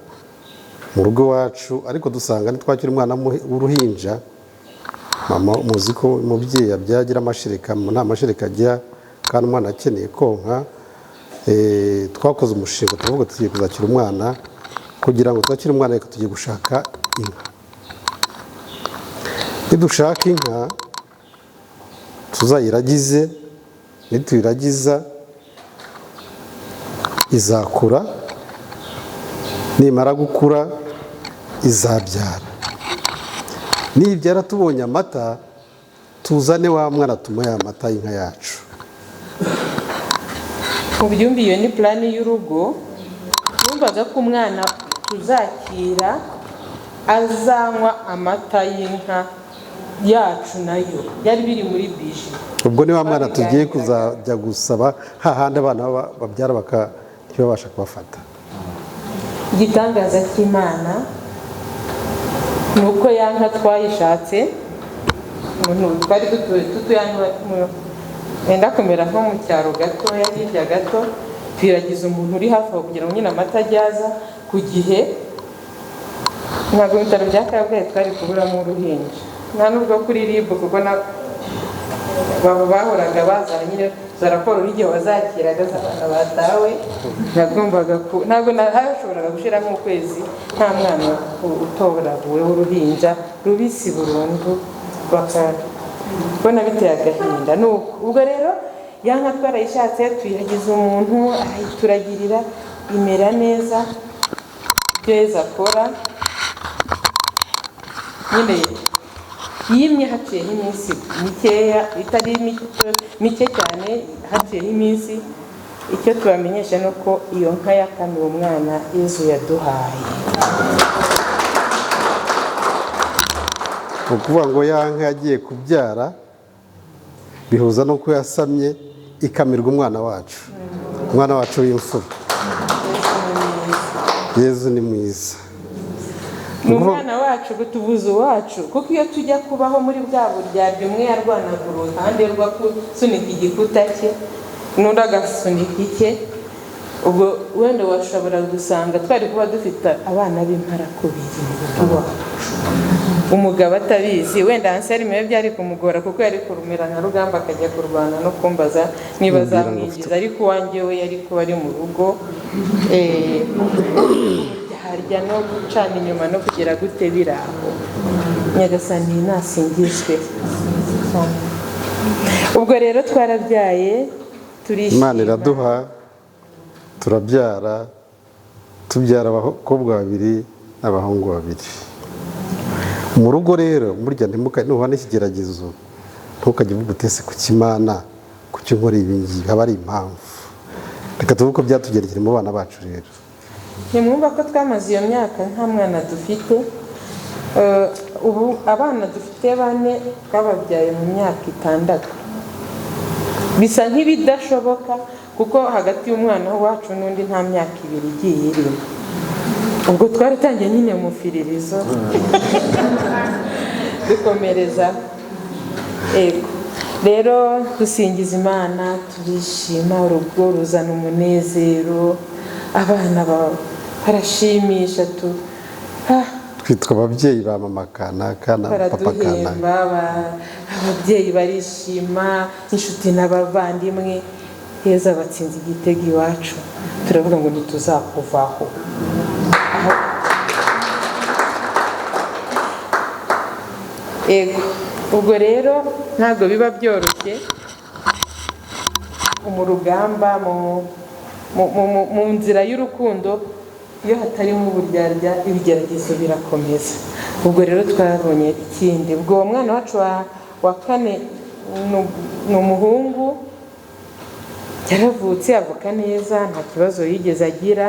A: mu rugo iwacu, ariko dusanga ntitwakira umwana w'uruhinja. Mama muzi ko umubyeyi abyagira amashereka, nta mashereka agira kandi umwana akeneye konka. Twakoze umushinga tuvuga tugiye kuzakira umwana, kugira ngo tuzakire umwana reka tugiye gushaka inka. Nidushaka inka tuzayiragize, nituyiragiza izakura, nimara gukura izabyara, nibyara tubonye amata tuzane wa mwana tumuhe amata y'inka yacu.
B: Mu byumba iyo ni plani y'urugo. Twumvaga ko umwana tuzakira azanywa amata y'inka yacu, nayo yari biri muri bije.
A: Ubwo ni wa mwana tugiye kuzajya gusaba hahandi abana babyara ntibabasha kubafata.
B: Igitangaza cy'Imana ni uko ya nka twayishatse, twari wenda kumera nko mu cyaro gatoya, hirya gato twiragiza umuntu uri hafi aho kugira ngo nyine amata ajyaza ku gihe. Ntabwo ibitaro bya Kabgayi twari kuburamo uruhinja, nta nubwo kuri RIB, kuko bahoraga bazana nyine za raporo n'igihe wazakiraga z'abana batawe. Ntabwo nashoboraga gushiramo ukwezi nta mwana utoraguwe w'uruhinja rubisi burundu, bakabona biteye agahinda. Ubwo rero ya nka twarayishatse tuyiragiza umuntu arayituragirira imera neza, ibyo Yezu akora nyine yimye haciyeho iminsi mikeya, itari mike cyane, haciyeho iminsi. Icyo tubamenyesha ni uko iyo nka yakamiwe umwana Yezu yaduhaye.
A: Ni ukuvuga ngo ya nka yagiye kubyara bihuza no ko yasamye ikamirwa umwana wacu, umwana wacu w'imfura. Yezu ni mwiza.
B: Ni umwana wacu gutubuza uwacu, kuko iyo tujya kubaho muri bwa buryarya, umwe yarwanaga uruhande rwo gusunika igikuta cye n'undi agasunika icye, ubwo wenda washobora gusanga twari kuba dufite abana b'imparakubiri mu rugo wacu, umugabo atabizi. Wenda Anselme byari kumugora kuko yari kurumira nka rugamba akajya kurwana no kumbaza niba zamwinjiza, ariko uwanjye we yari kuba ari mu rugo harya no gucana inyuma no kugira gute biraho. Nyagasani nasingizwe. Ubwo rero twarabyaye, turishima,
A: Imana iraduha, turabyara, tubyara abakobwa babiri n'abahungu babiri. Mu rugo rero burya nuhana ikigeragezo ntukajye uvuga utese ku kimana ku cyo nkora ibi ngibi, haba ari impamvu. Reka tuvuge ko byatugerekeye mu bana bacu. Rero
B: ntimwumva ko twamaze iyo myaka nta mwana dufite. Ubu abana dufite 4 twababyaye mu myaka 6. Bisa nk'ibidashoboka kuko hagati y'umwana wacu n'undi nta myaka 2 igiye irimo. Ubwo twaratangiye nyine umufiririzo dukomereza. Rero dusingiza Imana, turishima, urugo ruzana umunezero, abana barashimisha,
A: twitwa ababyeyi ba mama kanaka na papa kanaka,
B: ababyeyi barishima, inshuti n'abavandimwe. Yezu abatsinze igitego iwacu, turavuga ngo ntituzakuvaho. Ubwo rero ntabwo biba byoroshye mu rugamba, mu nzira y'urukundo. Iyo hatarimo uburyarya ibigeragezo birakomeza. Ubwo rero twabonye ikindi. Ubwo uwo mwana wacu wa 4 ni umuhungu, yaravutse avuka neza, nta kibazo yigeze agira.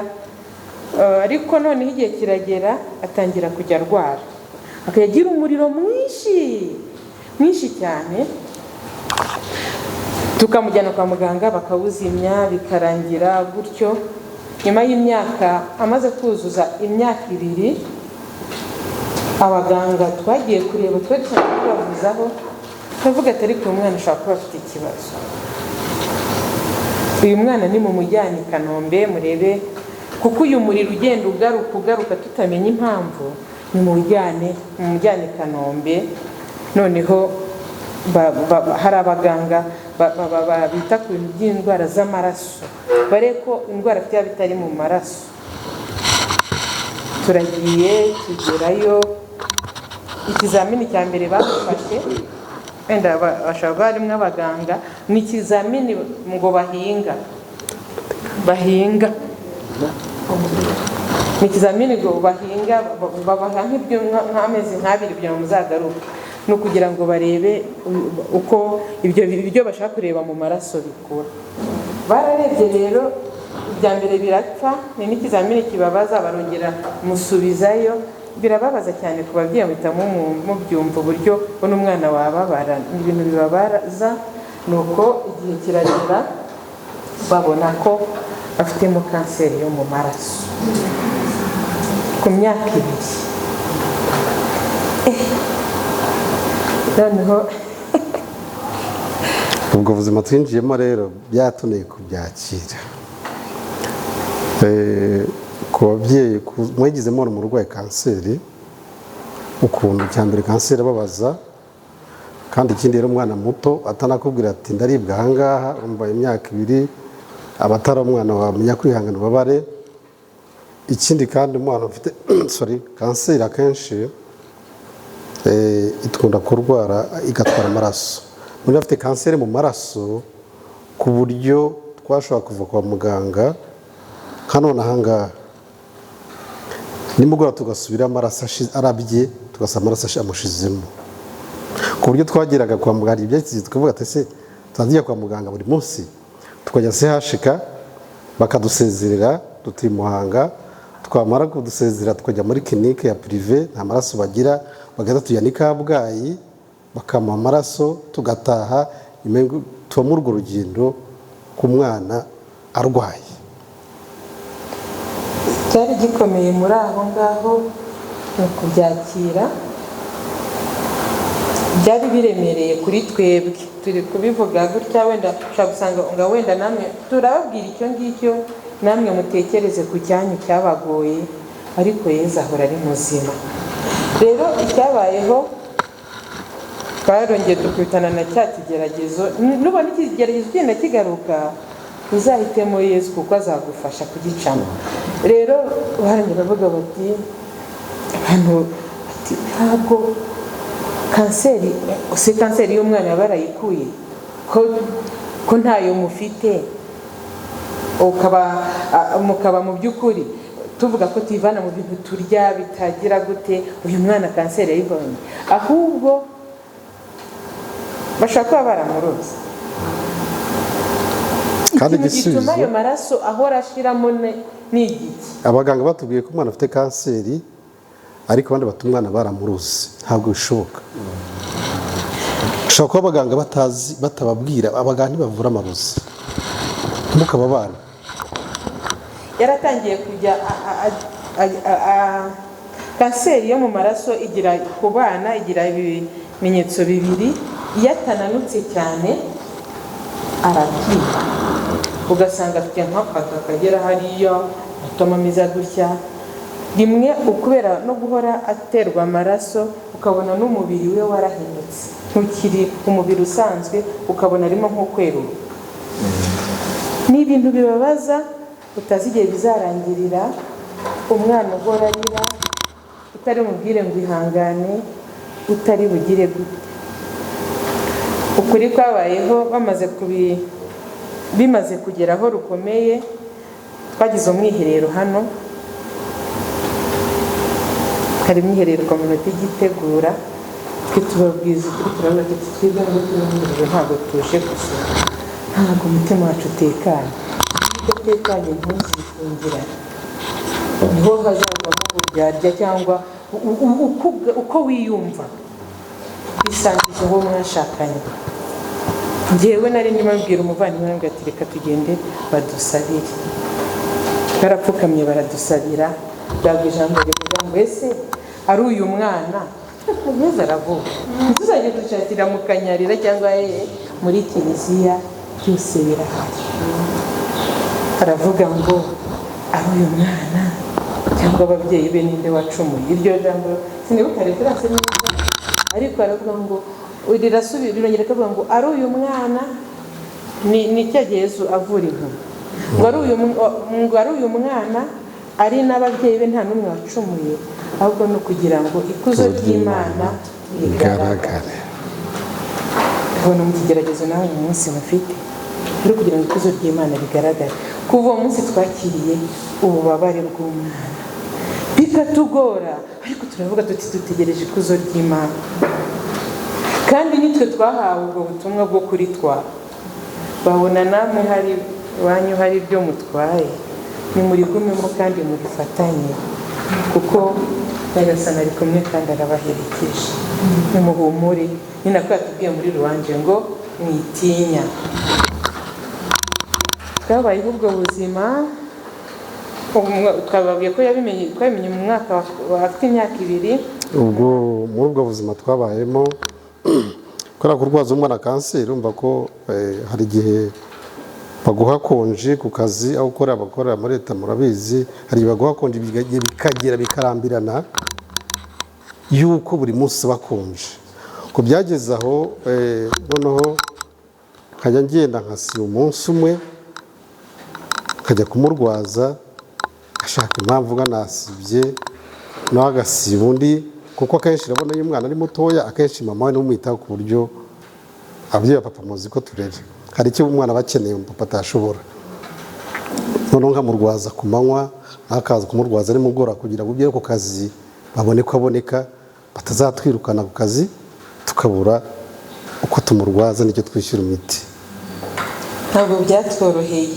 B: Ariko noneho igihe kiragera atangira kujya arwara, akagira umuriro mwinshi cyane. Tukamujyana kwa muganga bakawuzimya, bikarangira gutyo. Nyuma y'imyaka, amaze kuzuza imyaka 2, abaganga twagiye kureba, twari tubavuzaho ndavuga ati ariko uyu mwana ashobora kuba afite ikibazo, uyu mwana ni mu mujyane i Kanombe murebe, kuko uyu muriro ugenda ugaruka tutamenya impamvu, ni mu mujyane i Kanombe. Noneho hari abaganga bita ku bintu by'indwara z'amaraso, bare ko indwara afite bitari mu maraso. Turagiye tugerayo, ikizamini cya mbere bamufashe, wenda bashobora harimo abaganga, ni ikizamini ngo bahinga ni ikizamini ngo bahinga, babaha nk'amezi nk'abiri kugira ngo muzagaruke, ni ukugira ngo barebe uko ibyo bashaka kureba mu maraso bikura. Bararebye rero, ibya mbere birapfa, ni n'ikizamini kibabaza, barongera musubizayo. Birababaza cyane ku babyeyi, muhita mubyumva uburyo ubona umwana wababara, ni ibintu bibabaza. Nuko igihe kiragera babona ko afitemo kanseri yo mu maraso ku myaka 2. Noneho
A: ubwo buzima twinjiyemo rero byatuneye kubyakira. Ku babyeyi mwagizemo umurwayi kanseri, ukuntu cyambere kanseri ababaza, kandi ikindi rero umwana muto atanakubwira ati ndaribwa ahangaha, umbaye imyaka 2, abatara umwana wamenya kwihangana ubabare. Ikindi kandi umwana ufite kanseri akenshi ikunda kurwara igatwara amaraso. Umuntu afite kanseri mu maraso ku buryo twashobora kuva kwa muganga hano ahangaha nimugora tugasubira amaraso arabye, tugasaba amaraso amushizemo, ku buryo twageraga kwa muganga ibyakizi tukavuga ati se tuzajya kwa muganga buri munsi, tukajya sehashika bakadusezerera duti Muhanga, twamara kudusezera tukajya muri clinique ya privé, nta maraso bagira, bagahita tujyana i Kabgayi bakama amaraso tugataha. Tuba muri urwo rugendo ku mwana arwaye.
B: cyari gikomeye muri aho ngaho ni ukubyakira, byari biremereye kuri twebwe. Turi kubivuga gutya, wenda ushobora gusanga ngo wenda namwe turababwira icyo ngicyo, namwe mutekereze ku cyanyu cyabagoye, ariko Yesu ahora ari muzima. Rero icyabayeho, twarongeye dukubitana na cya kigeragezo. Nubona ikigeragezo kigenda kigaruka, uzahitemo Yesu kuko azagufasha kugicamo. Rero barangije bavuga bati abantu bati ntabwo kanseri, se kanseri y'umwana barayikuye ko ntayo mufite, mukaba mu by'ukuri tuvuga ko tuyivana mu bintu turya bitagira gute, uyu mwana kanseri yayibonye, ahubwo bashaka kuba baramuroze.
A: Kandi
B: gituma ayo maraso ahora ashiramo n'igiki.
A: Abaganga batubwiye ko umwana afite kanseri, ariko abandi bati umwana baramuroze. Ntabwo bishoboka. Ushobora kuba abaganga batababwira, abaganga ntibavura amarozi, mukaba abana.
B: Yaratangiye kujya kanseri yo mu maraso igira ku bana, igira ibimenyetso bibiri. Iyo atananutse cyane arabyiba, ugasanga afite nk'akaka kagera hariya, atamamiza gutya. Rimwe ukubera no guhora aterwa amaraso, ukabona n'umubiri we warahindutse, ntukiri umubiri usanzwe, ukabona arimo nk'ukweruka. Ni ibintu bibabaza, utazi igihe bizarangirira. Umwana uhora arira, utari mubwire ngo ihangane, utari bugire gute. Ukuri kwabayeho bimaze kugera aho rukomeye. Twagize umwiherero hano, hari umwiherero community gitegura, tubabwiza ukuri, turabona ati twebwe ngo tumenyerewe, ntabwo tuje gusa, ntabwo umutima wacu utekanye. Utekanye ntuzifungira, niho hazavamo uburyarya cyangwa uko wiyumva bisangije uwo mwashakanye. Njyewe nari ndimo mbwira umuvandimwe ngo ati reka tugende badusabire. Barapfukamye baradusabira, bwabwo ijambo rivuga ngo ese ari uyu mwana Yezu aravuga ntituzajye dushakira mu Kanyarira cyangwa muri kiliziya, byose birahari. Aravuga ngo aho uyu mwana cyangwa ababyeyi be ninde wacumuye. Iryo jambo sinibuka referanse neza, ariko aravuga ngo rirasubira rirongera akavuga ngo ari uyu mwana ni cya Yezu avura inkumi, ngo ari uyu mwana ari n'ababyeyi be nta n'umwe wacumuye, ahubwo no kugira ngo ikuzo ry'Imana rigaragare. Ubona mu kigeragezo nawe mu munsi bafite ari kugira ngo ikuzo ry'Imana rigaragare. Kuva uwo munsi twakiriye ububabare bw'umwana bikatugora, ariko turavuga tuti dutegereje ikuzo ry'Imana, kandi nitwe twahawe ubwo butumwa bwo kuritwara. Babona namwe hari wanyu hari ibyo mutwaye, nimurigumemo kandi murifatanye, kuko Nyagasani ari kumwe kandi arabaherekeje. Nimuhumure, ni nako yatubwiye muri Ruwanje ngo mwitinya. Twabayeho ubwo buzima, twababwiye ko twabimenye mu mwaka afite imyaka 2.
A: Ubwo muri ubwo buzima twabayemo, kubera kurwaza umwana kanseri, urumva ko hari igihe baguha konji ku kazi, aho abakorera muri leta murabizi, hari igihe baguha konji bikagera bikarambirana yuko buri munsi bakonje. Ko byageze aho noneho nkajya ngenda nkasiba umunsi umwe, nkajya kumurwaza, ashaka impamvu nasibye nawe agasiba undi, kuko akenshi urabona iyo umwana ari mutoya, akenshi mama we n'umwitaho ku buryo ababyeyi ba papa muzi ko turere hari icyo umwana bakeneye papa atashobora. Noneho nkamurwaza ku manywa, akaza kumurwaza ari mugora, kugira ngo ugere ku kazi babone ko aboneka, batazatwirukana ku kazi tukabura uko tumurwaza n'icyo twishyura imiti.
B: Ntabwo byatworoheye.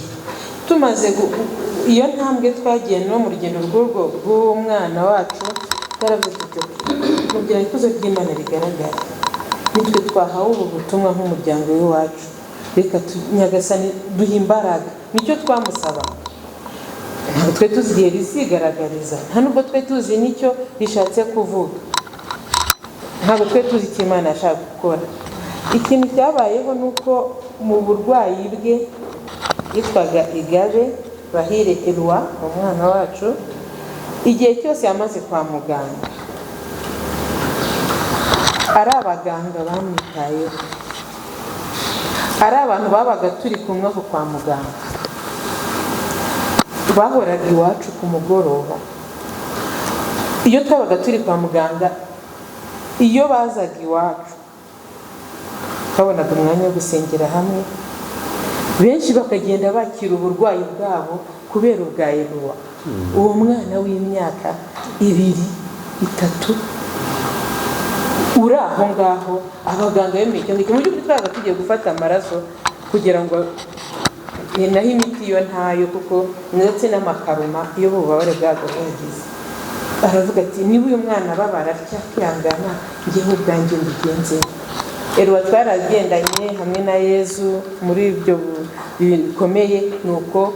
B: Tumaze iyo ntambwe twagiye no mu rugendo rw'umwana wacu, twaravuze tuti kugira ikuzo ry'Imana rigaragara, nitwe twahawe ubu butumwa nk'umuryango w'iwacu, reka Nyagasani duhe imbaraga. Nicyo twamusaba, ntabwo twe tuzi igihe rizigaragariza, nta nubwo twe tuzi nicyo rishatse kuvuga, ntabwo twe tuzi icyo Imana yashaka gukora. Ikintu cyabayeho ni uko mu burwayi bwe yitwaga Igabe Bahire Eloi, umwana wacu, igihe cyose yamaze kwa muganga, ari abaganga bamwitayeho, ari abantu babaga turi kumwe aho kwa muganga, bahoraga iwacu ku mugoroba. Iyo twabaga turi kwa muganga, iyo bazaga iwacu babonaga umwanya wo gusengera hamwe, benshi bakagenda bakira uburwayi bwabo kubera ubwa Eloi, uwo mwana w'imyaka 2, 3 uri aho ngaho. Abaganga bemeye cyane mu by'ukuri twabaga tugiye gufata amaraso kugira ngo naho imiti yo ntayo, kuko ndetse n'amakaruma iyo bubabare bwago bagize. Aravuga ati niba uyu mwana babara cyakihangana, ngewe ubwanjye mbigenze. Eloi twaragendanye hamwe na Yezu muri ibyo bikomeye, nuko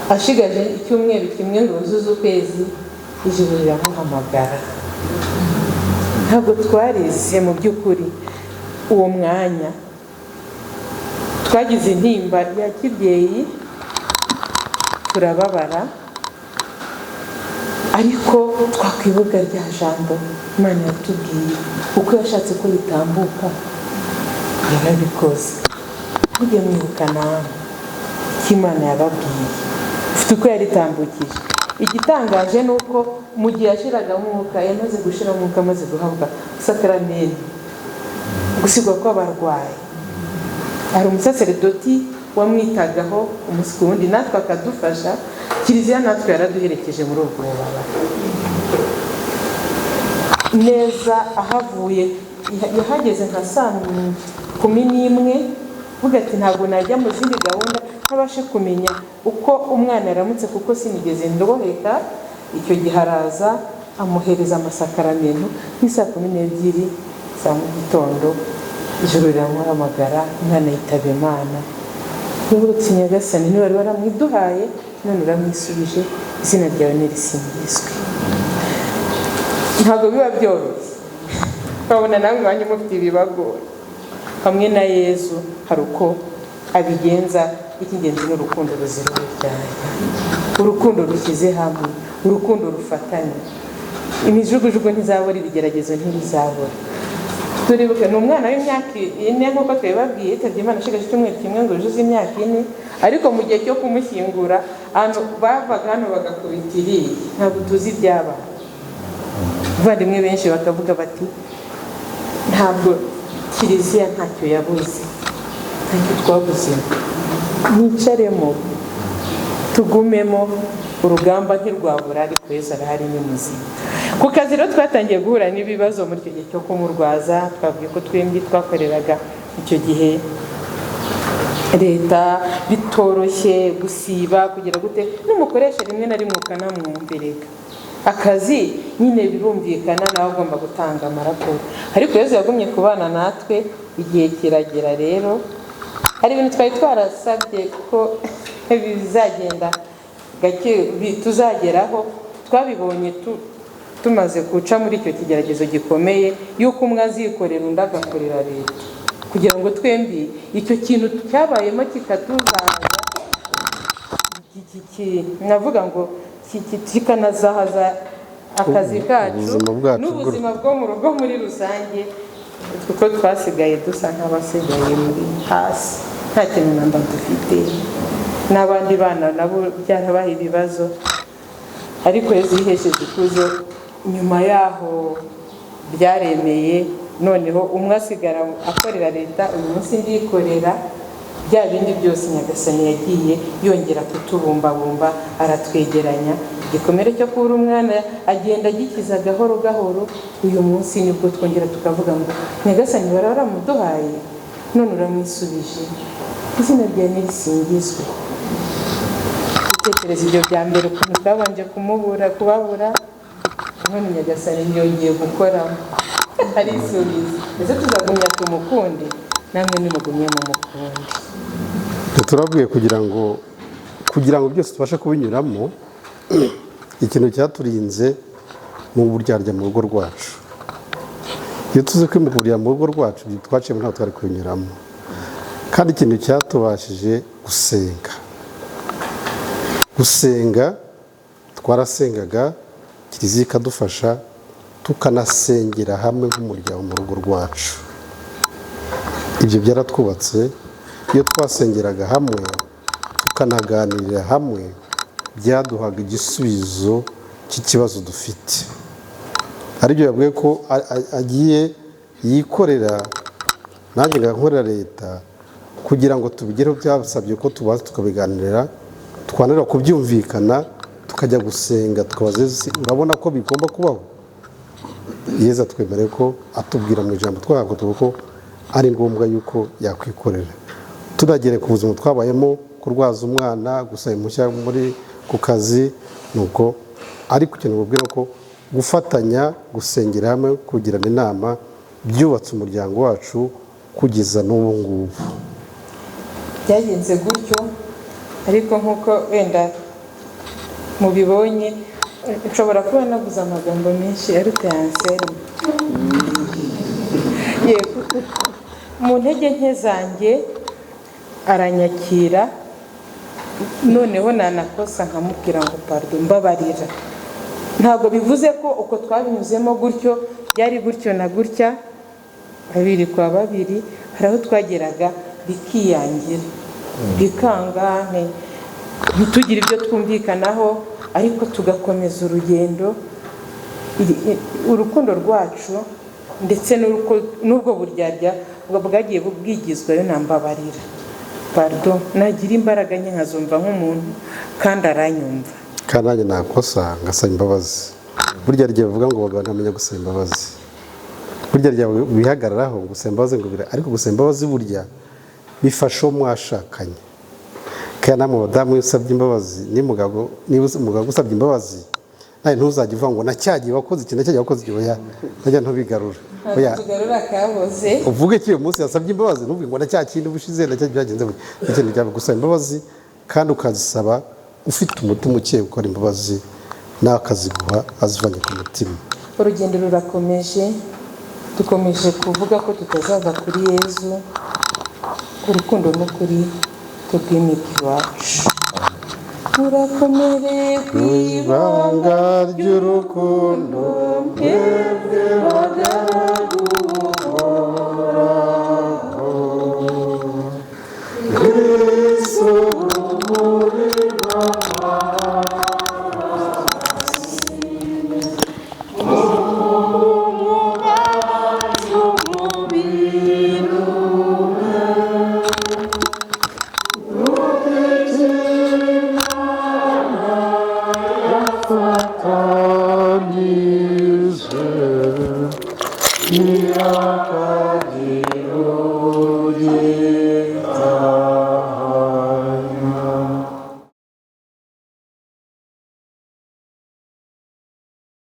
B: ashigaje icyumweru kimwe ngo yuzuze ukwezi, ijuru riramuhamagara. Ntabwo twarize mu by'ukuri uwo mwanya, twagize intimba ya kibyeyi, turababara, ariko twakwibuka rya jambo Imana yatubwiye, uko yashatse ko ritambuka yarabikoze. Mujye mwibuka nawe icyo Imana yababwiye, ufite uko yaritambukije. Igitangaje ni uko mu gihe yashiraga umwuka, yamaze gushira umwuka, amaze guhabwa sakramenti, gusigwa kw'abarwayi, hari umusaseredoti wamwitagaho umunsi ku wundi, natwe akadufasha. Kiliziya natwe yaraduherekeje muri ubwo bubabare neza. Ahavuye yahageze nka saa 11, vuga ati ntabwo najya mu zindi gahunda ntabashe kumenya uko umwana yaramutse, kuko sinigeze ndoboheka. Icyo gihe araza amuhereza amasakaramentu nk'isaa 12 za mu gitondo, ijuru riramuhamagara, umwana yitaba Imana. N'ubwo Nyagasani niwe wari waramwiduhaye, none uramwisubije, izina ryawe nirisingizwe. Ntabwo biba byoroshye, ukabona nawe iwanyu mufite ibibagora. Hamwe na Yezu hari uko abigenza. Icy'ingenzi ni urukundo ruzira uburyarya, urukundo rushyize hamwe, urukundo rufatanye. Imijugujugu ntizabura, ibigeragezo ntibizabura. Turibuke ni umwana w'imyaka 4 nk'uko twabibabwiye, yitabye Imana ashigaje icyumweru kimwe ngo yuzuze imyaka 4, ariko mu gihe cyo kumushyingura bavaga hano bagakubita iriya, ntabwo tuzi ibyabaye. Abavandimwe benshi bakavuga bati ntabwo kiliziya ntacyo yabuze, ntacyo twabuze. Nicaremo tugumemo, urugamba ntirwabura, ariko Yesu arahari ni muzima. Ku kazi rero twatangiye guhura n'ibibazo muri icyo gihe cyo kumurwaza. Twavuye ko twembi twakoreraga icyo gihe leta, bitoroshye gusiba kugira gute, n'umukoresha rimwe na rimwe ukanamwumvireka. Akazi nyine birumvikana nawe agomba gutanga amaraporo, ariko Yesu yagumye kubana natwe. Igihe kiragera rero, hari ibintu twari twarasabye ko bizagenda gake tuzageraho, twabibonye tumaze guca muri icyo kigeragezo gikomeye yuko umwe azikorera undi agakorera leta, kugira ngo twembi icyo kintu cyabayemo kikatuzahaza, navuga ngo kikanazahaza akazi kacu n'ubuzima bwo mu rugo muri rusange, kuko twasigaye dusa nk'abasigaye muri hasi, nta kintu namba dufite. N'abandi bana nabo byarabaye ibibazo, ariko Yesu yihesheje ikuzo. Nyuma yaho byaremeye, noneho umwe asigara akorera leta, uyu munsi ndikorera. Bya bindi byose Nyagasani yagiye yongera kutubumbabumba, aratwegeranya. Igikomere cyo kubura umwana agenda agikiza gahoro gahoro. Uyu munsi nibwo twongera tukavuga ngo Nyagasani waramuduhaye, none uramwisubije, izina ryawe nirisingizwe. Gutekereza ibyo bya mbere ukuntu twabanje kubabura, none Nyagasani yongeye gukora, arisubiza. Ese tuzagumya tumukunde, namwe nimugumye mu mukunde.
A: Turabwiye kugira ngo byose tubashe kubinyuramo. Ikintu cyaturinze mu buryarya mu rugo rwacu. Iyo tuzi ko imburya mu rugo rwacu twaciyemo ntabwo twari kubinyuramo, kandi ikintu cyatubashije gusenga. Twarasengaga, kiliziya ikadufasha, tukanasengera hamwe nk'umuryango mu rugo rwacu. Ibyo byaratwubatse. Iyo twasengeraga hamwe tukanaganirira hamwe, byaduhaga igisubizo cy'ikibazo dufite. Aribyo yabwiye ko agiye yikorera, nanjye ngakorera leta, kugira ngo tubigereho. Byasabye ko tubaza tukabiganirira, twananira kubyumvikana, tukajya gusenga, tukabaza urabona ko bigomba kubaho. Yesu atwemereye ko atubwira mu ijambo twahabwa ko ari ngombwa yuko yakwikorera. Tunagere ku buzima twabayemo, kurwaza umwana, gusaba impushya ku kazi, nuko ariko ikintu mubwira ko gufatanya, gusengera hamwe, kugirana inama, byubatse umuryango wacu kugeza n'ubu ngubu.
B: Byagenze gutyo, ariko nk'uko wenda mubibonye, nshobora kuba naguze amagambo menshi aruta Anselme. Mu ntege nke zanjye aranyakira, noneho nanakosa nkamubwira ngo pardon, mbabarira. Ntabwo bivuze ko uko twabinyuzemo gutyo byari gutyo na gutya, babiri kwa babiri. Hari aho twageraga bikiyangira, bikanga, ntitugire ibyo twumvikanaho, ariko tugakomeza urugendo. Urukundo rwacu ndetse n'ubwo buryarya bwagiye bwigizwayo na mbabarira, pardon, nagira imbaraga nke nkazumva nk'umuntu kandi aranyumva,
A: kandi nanjye nakosa ngasaba imbabazi. Burya rya bavuga ngo abagabo ntamenya gusaba imbabazi, burya rya bihagararaho gusaba imbabazi ngo ariko gusaba imbabazi burya bifasha uwo mwashakanye. Kandi namwe badamu usabye imbabazi, niba umugabo usabye imbabazi, nawe ntuzajya uvuga ngo nacyagiye wakoze iki, nacyagiye wakoze iki, oya, najya ntubigarura, oya, uvuge ko uyu munsi yasabye imbabazi, ntuvuge ngo nacyakindi ubushize nacyagiye byagenze gutya. Ikintu cyawe gusaba imbabazi, kandi ukazisaba ufite umutima ukeye gukora imbabazi, nawe akaziguha azivanye ku mutima.
B: Urugendo rurakomeje, dukomeje kuvuga ko tutazava kuri Yezu, urukundo n'ukuri tubwimika iwacu. Murakomere ku ibanga
A: ry'urukundo
B: mwebwe bagaragu b'Uhoraho.
A: Kristo urumuri rw'afatanyije,